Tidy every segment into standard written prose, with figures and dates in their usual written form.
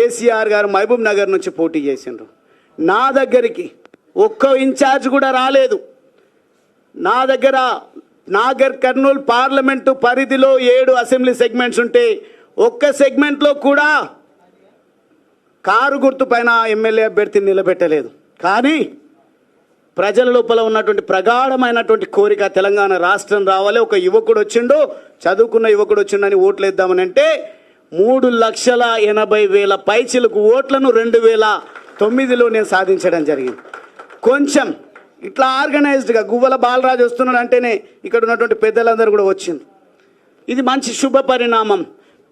కేసీఆర్ గారు మహబూబ్ నగర్ నుంచి పోటీ చేసిండ్రు. నా దగ్గరికి ఒక్క ఇన్ఛార్జ్ కూడా రాలేదు. నా దగ్గర నాగర్ కర్నూలు పార్లమెంటు పరిధిలో 7 అసెంబ్లీ సెగ్మెంట్స్ ఉంటే ఒక్క సెగ్మెంట్లో కూడా కారు గుర్తు పైన ఎమ్మెల్యే అభ్యర్థిని నిలబెట్టలేదు. కానీ ప్రజల లోపల ఉన్నటువంటి ప్రగాఢమైనటువంటి కోరిక తెలంగాణ రాష్ట్రం రావాలి, ఒక యువకుడు వచ్చిండు, చదువుకున్న యువకుడు వచ్చిండని ఓట్లు వేద్దామని అంటే 3,80,000 పైచిలకు ఓట్లను 2009లో నేను సాధించడం జరిగింది. కొంచెం ఇట్లా ఆర్గనైజ్డ్గా గువ్వల బాలరాజు వస్తున్నాడు అంటేనే ఇక్కడ ఉన్నటువంటి పెద్దలందరూ కూడా వచ్చింది. ఇది మంచి శుభ పరిణామం.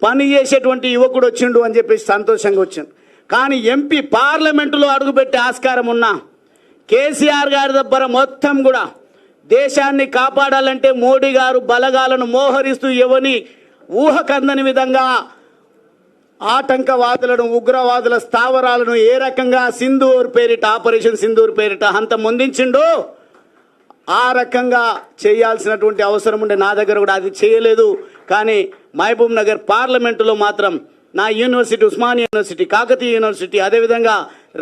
పని చేసేటువంటి యువకుడు వచ్చిండు అని చెప్పేసి సంతోషంగా వచ్చింది. కానీ ఎంపీ పార్లమెంటులో అడుగుపెట్టే ఆస్కారం ఉన్నా కేసీఆర్ గారి దగ్గర మొత్తం కూడా దేశాన్ని కాపాడాలంటే మోడీ గారు బలగాలను మోహరిస్తూ ఎవని ఊహకందని విధంగా ఆటంకవాదులను, ఉగ్రవాదుల స్థావరాలను ఏ రకంగా సింధూర్ పేరిట, ఆపరేషన్ సింధూర్ పేరిట అంతమొందించిండో ఆ రకంగా చేయాల్సినటువంటి అవసరం ఉండే నా దగ్గర కూడా అది చేయలేదు. కానీ మహబూబ్ నగర్ పార్లమెంటులో మాత్రం నా university, Osmania university, Kakatiya university, అదేవిధంగా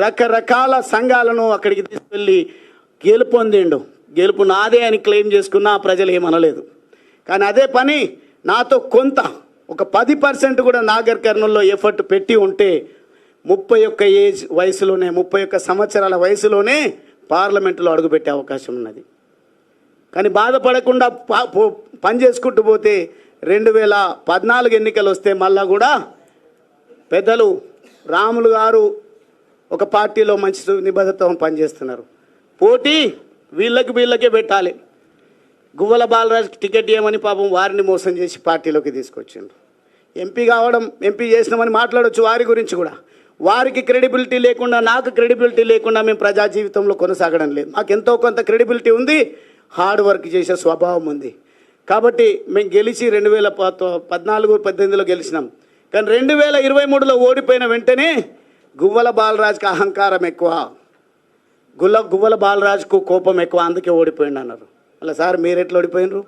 రకరకాల సంఘాలను అక్కడికి తీసుకెళ్ళి గెలుపొందిండు. గెలుపు నాదే అని క్లెయిమ్ చేసుకున్నా ప్రజలు ఏమనలేదు. కానీ అదే పని నాతో కొంత ఒక 10% కూడా నాగర్ కర్నూల్లో ఎఫర్ట్ పెట్టి ఉంటే 31 సంవత్సరాల వయసులోనే పార్లమెంటులో అడుగుపెట్టే అవకాశం ఉన్నది. కానీ బాధపడకుండా పని చేసుకుంటూ పోతే 2014 ఎన్నికలు వస్తే మళ్ళా కూడా పెద్దలు రాములు గారు ఒక పార్టీలో మంచి నిబద్ధతతో పనిచేస్తున్నారు. పోటీ వీళ్ళకే పెట్టాలి. గువ్వల బాలరాజుకి టికెట్ ఇవ్వమని పాపం వారిని మోసం చేసి పార్టీలోకి తీసుకొచ్చిండ్రు. ఎంపీ చేసినామని మాట్లాడవచ్చు వారి గురించి కూడా. వారికి క్రెడిబిలిటీ లేకుండా, నాకు క్రెడిబిలిటీ లేకుండా మేము ప్రజా జీవితంలో కొనసాగడం లేదు. మాకు ఎంతో కొంత క్రెడిబిలిటీ ఉంది, హార్డ్ వర్క్ చేసే స్వభావం ఉంది. కాబట్టి మేము గెలిచి 2014-18లో గెలిచినాం. కానీ 2023లో ఓడిపోయిన వెంటనే గువ్వల బాలరాజుకి అహంకారం ఎక్కువ, గువ్వల బాలరాజుకు కోపం ఎక్కువ, అందుకే ఓడిపోయిండు అన్నారు. అలా సార్ మీరు ఎట్లా ఓడిపోయినరు?